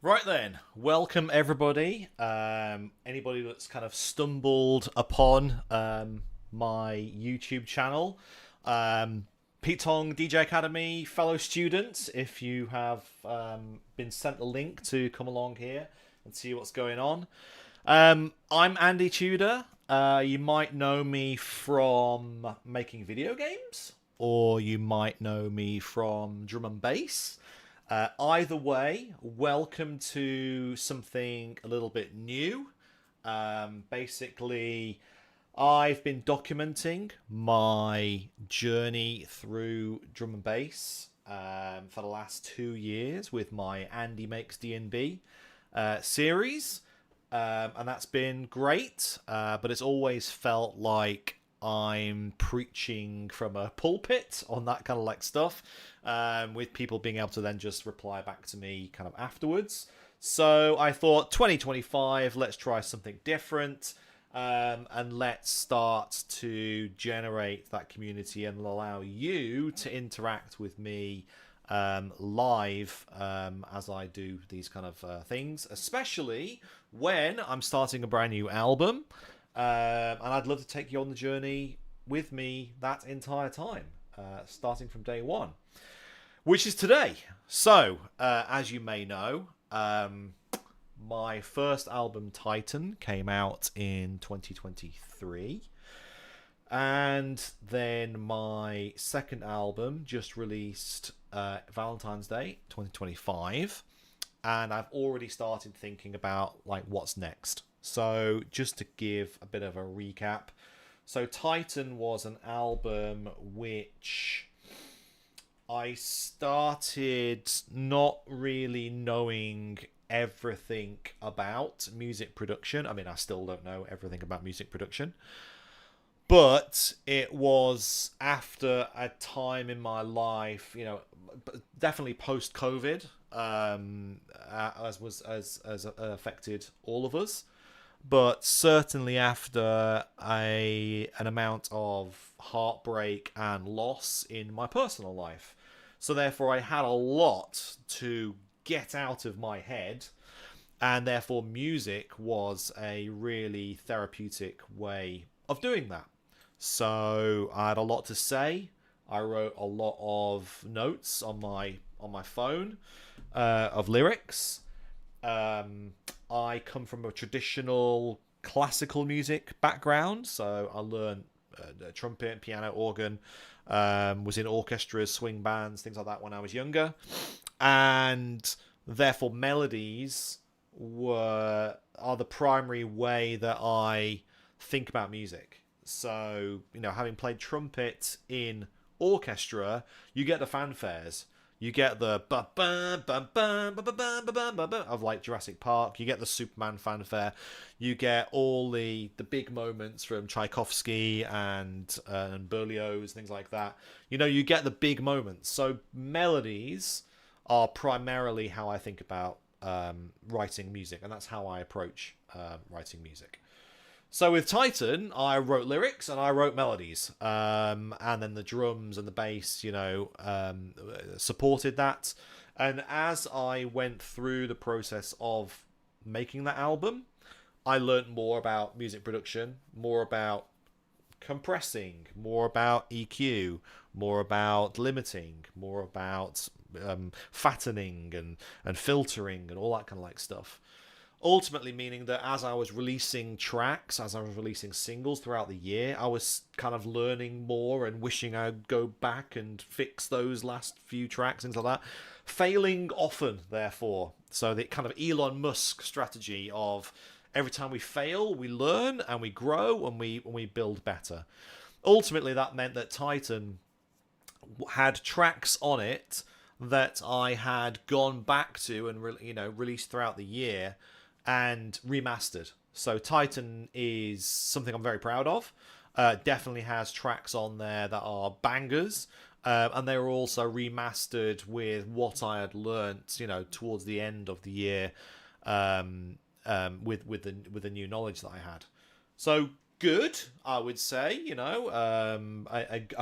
Right then, welcome everybody. Anybody that's kind of stumbled upon my YouTube channel, Pete Tong DJ Academy, fellow students, if you have been sent the link to come along here and see what's going on. I'm Andy Tudor. You might know me from making video games, or you might know me from drum and bass. Either way, welcome to something a little bit new. Basically, I've been documenting my journey through drum and bass for the last 2 years with my Andy Makes DnB series. And that's been great, but it's always felt like I'm preaching from a pulpit on that kind of like stuff, with people being able to then just reply back to me kind of afterwards. So I thought 2025, let's try something different, and let's start to generate that community and allow you to interact with me live as I do these kind of things, especially when I'm starting a brand new album. And I'd love to take you on the journey with me that entire time, starting from day one, which is today. So, as you may know, my first album, Titan, came out in 2023. And then my second album just released Valentine's Day 2025. And I've already started thinking about like what's next. So just to give a bit of a recap. So Titan was an album which I started not really knowing everything about music production. I mean, I still don't know everything about music production. But it was after a time in my life, definitely post COVID, as affected all of us, but certainly after an amount of heartbreak and loss in my personal life. So therefore, I had a lot to get out of my head, and therefore, music was a really therapeutic way of doing that. So I had a lot to say. I wrote a lot of notes on my phone of lyrics. I come from a traditional classical music background, so I learned trumpet, piano, organ. Was in orchestras, swing bands, things like that when I was younger, and therefore melodies are the primary way that I think about music. So, having played trumpet in orchestra, you get the fanfares. You get the ba ba ba ba ba ba ba ba ba ba of like Jurassic Park. You get the Superman fanfare. You get all the big moments from Tchaikovsky and Berlioz, things like that. You get the big moments. So melodies are primarily how I think about writing music, and that's how I approach writing music. So with Titan, I wrote lyrics and I wrote melodies, and then the drums and the bass, supported that. And as I went through the process of making that album, I learned more about music production, more about compressing, more about EQ, more about limiting, more about fattening and filtering and all that kind of like stuff. Ultimately meaning that as I was releasing tracks, as I was releasing singles throughout the year, I was kind of learning more and wishing I'd go back and fix those last few tracks, things like that. Failing often, therefore. So the kind of Elon Musk strategy of every time we fail, we learn and we grow and we build better. Ultimately, that meant that Titan had tracks on it that I had gone back to and released throughout the year and remastered. So Titan is something I'm very proud of. Definitely has tracks on there that are bangers, and they were also remastered with what I had learnt, towards the end of the year, with the new knowledge that I had. So good, I would say. A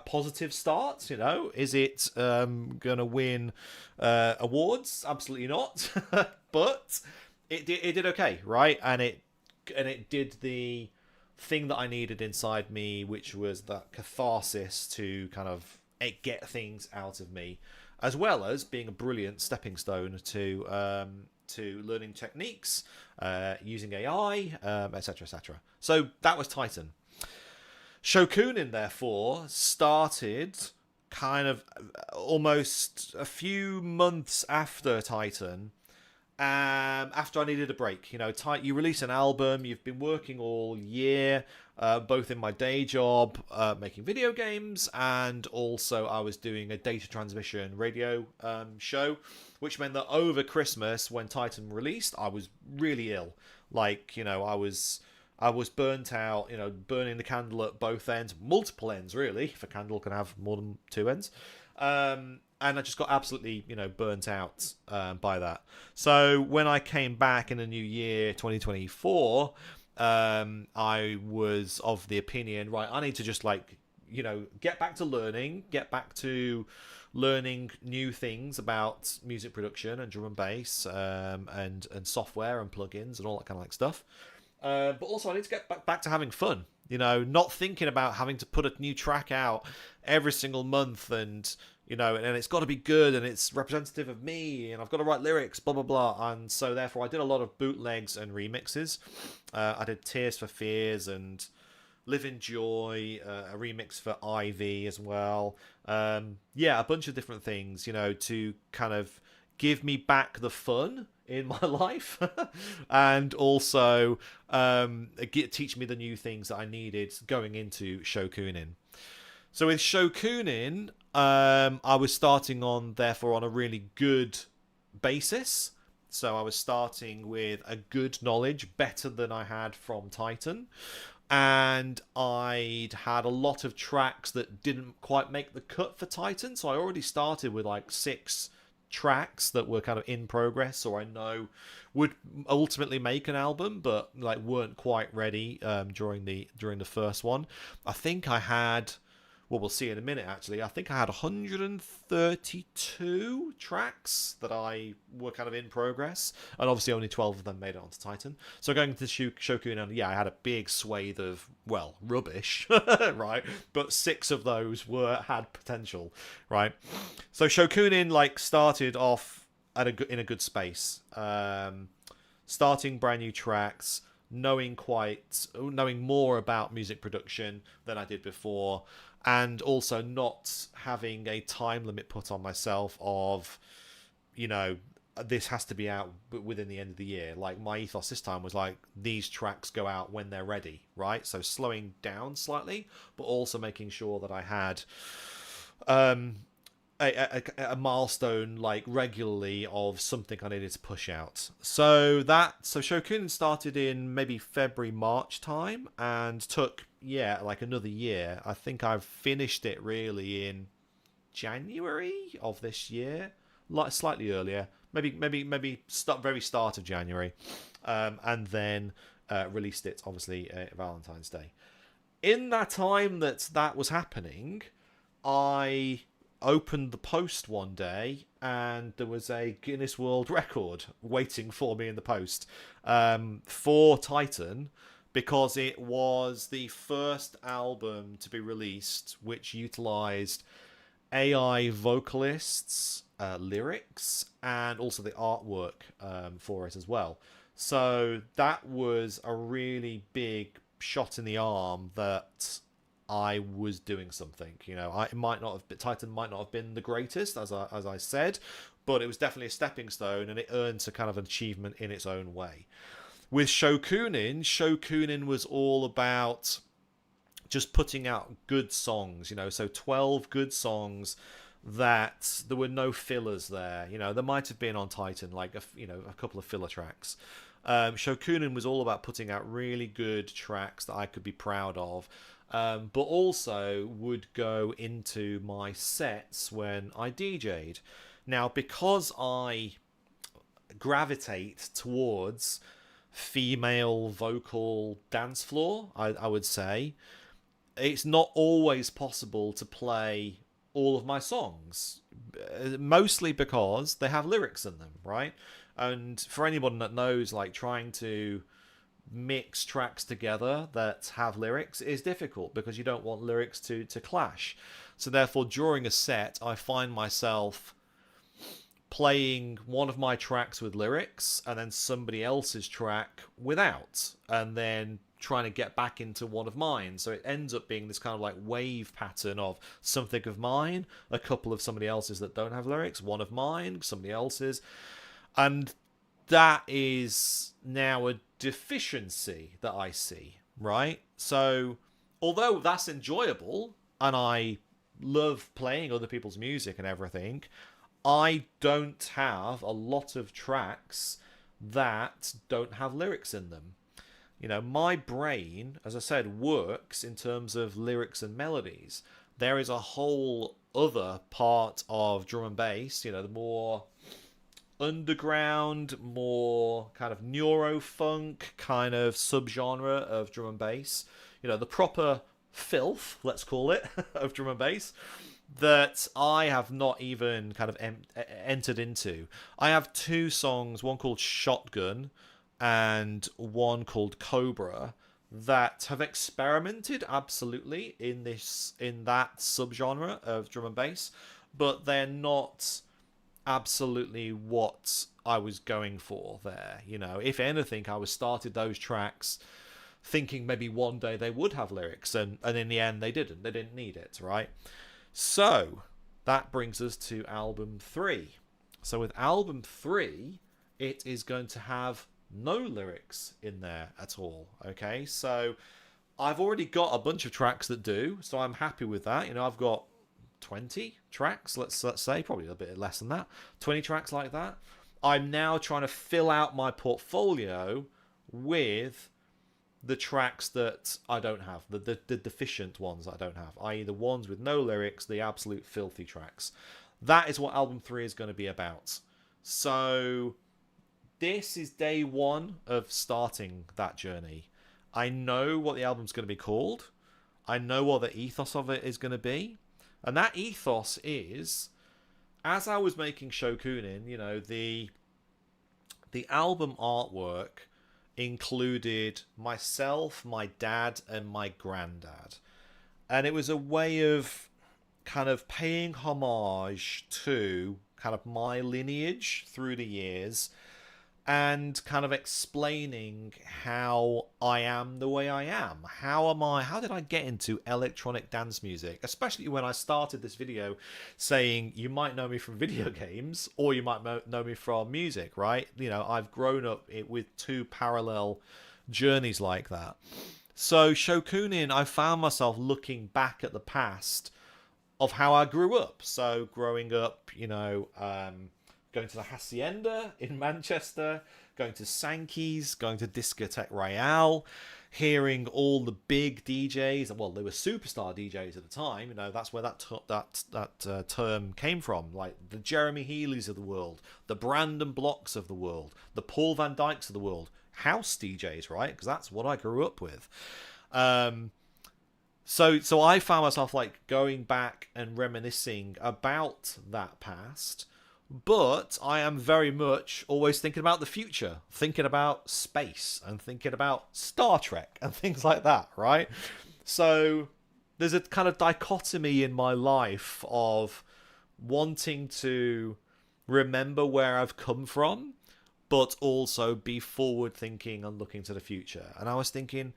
positive start. Is it going to win awards? Absolutely not. But it did okay, right? And it did the thing that I needed inside me, which was that catharsis to kind of get things out of me, as well as being a brilliant stepping stone to learning techniques, using AI, etc., etc. So that was Titan. Shokunin, therefore, started kind of almost a few months after Titan, after I needed a break. You release an album, you've been working all year, both in my day job, making video games, and also I was doing a data transmission radio show, which meant that over Christmas, when Titan released, I was really ill. I was burnt out, burning the candle at both ends, multiple ends, really, if a candle can have more than two ends. And I just got absolutely, burnt out by that. So when I came back in the new year, 2024, I was of the opinion, right, I need to just get back to learning new things about music production and drum and bass, and software and plugins and all that kind of stuff. But also I need to get back to having fun, not thinking about having to put a new track out every single month and it's got to be good and it's representative of me and I've got to write lyrics, blah, blah, blah. And so therefore I did a lot of bootlegs and remixes. I did Tears for Fears and Live in Joy, a remix for Ivy as well. A bunch of different things, to kind of give me back the fun in my life and also teach me the new things that I needed going into Shokunin. So with Shokunin, I was starting on a really good basis. So I was starting with a good knowledge, better than I had from Titan. And I'd had a lot of tracks that didn't quite make the cut for Titan. So I already started with 6 tracks that were kind of in progress, or I know would ultimately make an album, but weren't quite ready during the first one. I think I had, well, we'll see in a minute, actually. I think I had 132 tracks that I were kind of in progress, and obviously only 12 of them made it onto Titan. So going to Shokunin, I had a big swathe of, rubbish, right? But 6 of those had potential, right? So Shokunin, started off in a good space. Starting brand new tracks, knowing more about music production than I did before, and also not having a time limit put on myself of, this has to be out within the end of the year. My ethos this time was these tracks go out when they're ready, right? So slowing down slightly, but also making sure that I had a milestone regularly of something I needed to push out. So Shokunin started in maybe February, March time and took another year. I think I've finished it really in January of this year, slightly earlier, maybe very start of January, and then released it obviously Valentine's Day. In that time that was happening, I opened the post one day and there was a Guinness World Record waiting for me in the post for Titan, because it was the first album to be released which utilized AI vocalists, lyrics, and also the artwork for it as well. So that was a really big shot in the arm that I was doing something. Titan might not have been the greatest, as I said, but it was definitely a stepping stone, and it earned a kind of an achievement in its own way. With Shokunin was all about just putting out good songs, so 12 good songs that there were no fillers there. There might have been on Titan a couple of filler tracks. Shokunin was all about putting out really good tracks that I could be proud of, but also would go into my sets when I DJ'd. Now, because I gravitate towards female vocal dance floor, I would say, it's not always possible to play all of my songs, mostly because they have lyrics in them, right? And for anyone that knows, like, trying to mix tracks together that have lyrics is difficult because you don't want lyrics to clash. So therefore, during a set, I find myself playing one of my tracks with lyrics and then somebody else's track without, and then trying to get back into one of mine. So it ends up being this kind of like wave pattern of something of mine, a couple of somebody else's that don't have lyrics, one of mine, somebody else's. And that is now a deficiency that I see, right? So although that's enjoyable and I love playing other people's music and everything, I don't have a lot of tracks that don't have lyrics in them. You know, my brain, as I said, works in terms of lyrics and melodies. There is a whole other part of drum and bass, you know, the more underground, more kind of neurofunk kind of subgenre of drum and bass. You know, the proper filth, let's call it, of drum and bass that I have not even kind of entered into. I have two songs, one called Shotgun and one called Cobra, that have experimented absolutely in that subgenre of drum and bass, but they're not absolutely what I was going for there. You know, if anything, I was started those tracks thinking maybe one day they would have lyrics, and in the end they didn't. They didn't need it, right? So that brings us to album 3. So with album 3, it is going to have no lyrics in there at all. Okay, so I've already got a bunch of tracks that do, so I'm happy with that. You know, I've got 20 tracks, let's say, probably a bit less than that, 20 tracks like that. I'm now trying to fill out my portfolio with the tracks that I don't have, the deficient ones that I don't have, i.e. the ones with no lyrics, the absolute filthy tracks. That is what album 3 is going to be about. So this is day 1 of starting that journey. I know what the album's going to be called. I know what the ethos of it is going to be. And that ethos is, as I was making Shokunin, you know, the album artwork included myself, my dad, and my granddad. And it was a way of kind of paying homage to kind of my lineage through the years and kind of explaining how I am the way I am. How did I get into electronic dance music? Especially when I started this video saying you might know me from video games or you might know me from music, right? You know, I've grown up with two parallel journeys like that. So Shokunin, I found myself looking back at the past of how I grew up. So growing up, you know, going to the Hacienda in Manchester, going to Sankey's, going to Discotheque Royale, hearing all the big DJs. Well, they were superstar DJs at the time. You know, that's where that term came from. Like the Jeremy Healys of the world, the Brandon Blocks of the world, the Paul Van Dykes of the world. House DJs, right? Because that's what I grew up with. So I found myself like going back and reminiscing about that past. But I am very much always thinking about the future, thinking about space and thinking about Star Trek and things like that, right? So there's a kind of dichotomy in my life of wanting to remember where I've come from, but also be forward thinking and looking to the future. And I was thinking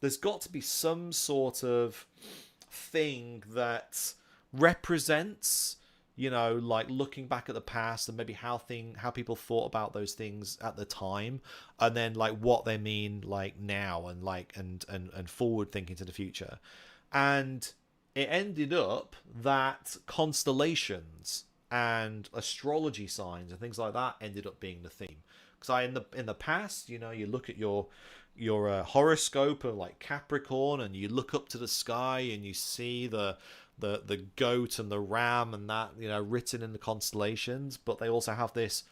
there's got to be some sort of thing that represents, you know, like looking back at the past and maybe how people thought about those things at the time, and then like what they mean like now and like and forward thinking to the future. And it ended up that constellations and astrology signs and things like that ended up being the theme. Because in the past, you know, you look at your horoscope of like Capricorn, and you look up to the sky and you see the goat and the ram and that, you know, written in the constellations, but they also have this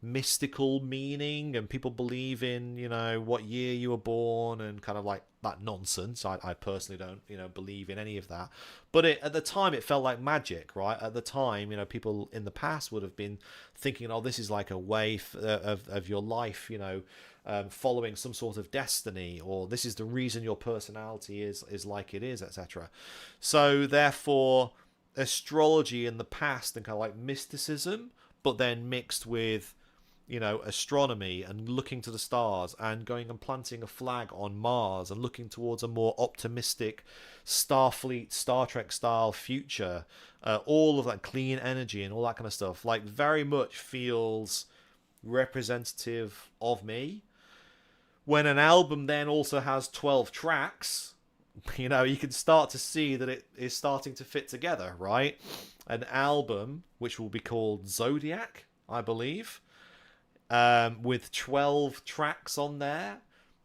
mystical meaning, and people believe in, you know, what year you were born and kind of like that nonsense. I personally don't, you know, believe in any of that. But at the time, it felt like magic, right? At the time, you know, people in the past would have been thinking, oh, this is like a way of your life, you know, following some sort of destiny, or this is the reason your personality is like it is, etc. So therefore, astrology in the past and kind of like mysticism, but then mixed with, you know, astronomy and looking to the stars and going and planting a flag on Mars and looking towards a more optimistic Starfleet, Star Trek style future, all of that clean energy and all that kind of stuff, like very much feels representative of me. When an album then also has 12 tracks, you know, you can start to see that it is starting to fit together, right? An album which will be called Zodiac, I believe, with 12 tracks on there,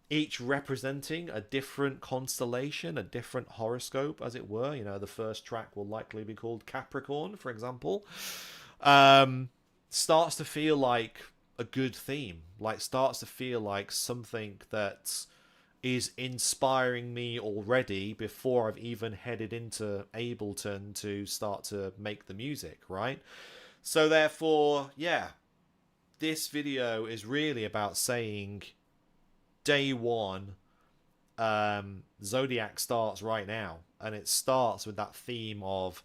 each representing a different constellation, a different horoscope, as it were. You know, the first track will likely be called Capricorn, for example. Starts to feel like a good theme, like starts to feel like something that is inspiring me already before I've even headed into Ableton to start to make the music, right? So therefore, yeah, this video is really about saying day one, Zodiac starts right now, and it starts with that theme of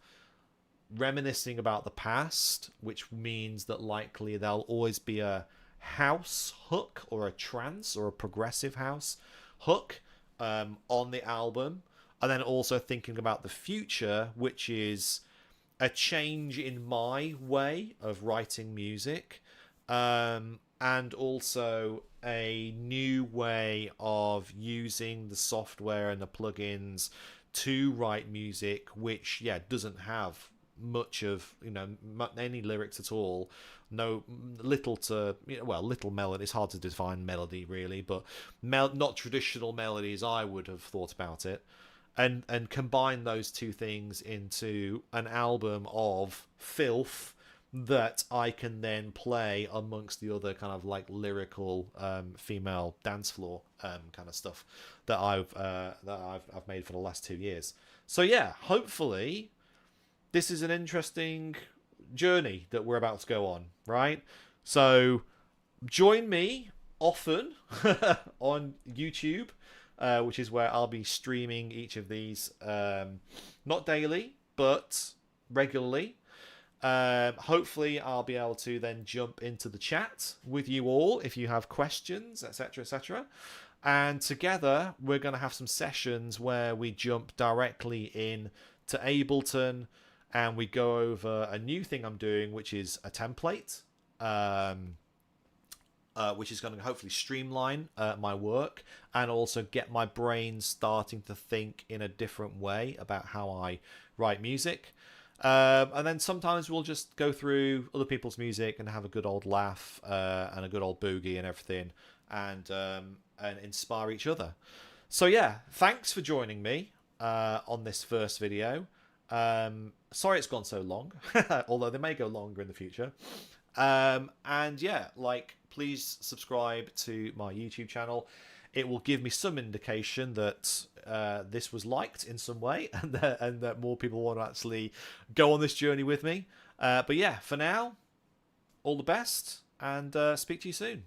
reminiscing about the past, which means that likely there'll always be a house hook or a trance or a progressive house hook on the album, and then also thinking about the future, which is a change in my way of writing music, and also a new way of using the software and the plugins to write music, which, yeah, doesn't have much of, you know, any lyrics at all. No, little to, you know, well, little melody. It's hard to define melody really, but not traditional melodies I would have thought about it, and combine those two things into an album of filth that I can then play amongst the other kind of like lyrical female dance floor kind of stuff that I've made for the last 2 years. So yeah, hopefully this is an interesting journey that we're about to go on, right? So join me often on YouTube, which is where I'll be streaming each of these, not daily, but regularly. Hopefully I'll be able to then jump into the chat with you all if you have questions, etc., etc. And together we're going to have some sessions where we jump directly in to Ableton, and we go over a new thing I'm doing, which is a template, which is going to hopefully streamline my work and also get my brain starting to think in a different way about how I write music. And then sometimes we'll just go through other people's music and have a good old laugh and a good old boogie and everything, and inspire each other. So yeah, thanks for joining me on this first video. Sorry it's gone so long, although they may go longer in the future. And yeah, like, please subscribe to my YouTube channel. It will give me some indication that this was liked in some way, and that more people want to actually go on this journey with me. But yeah, for now, all the best, and speak to you soon.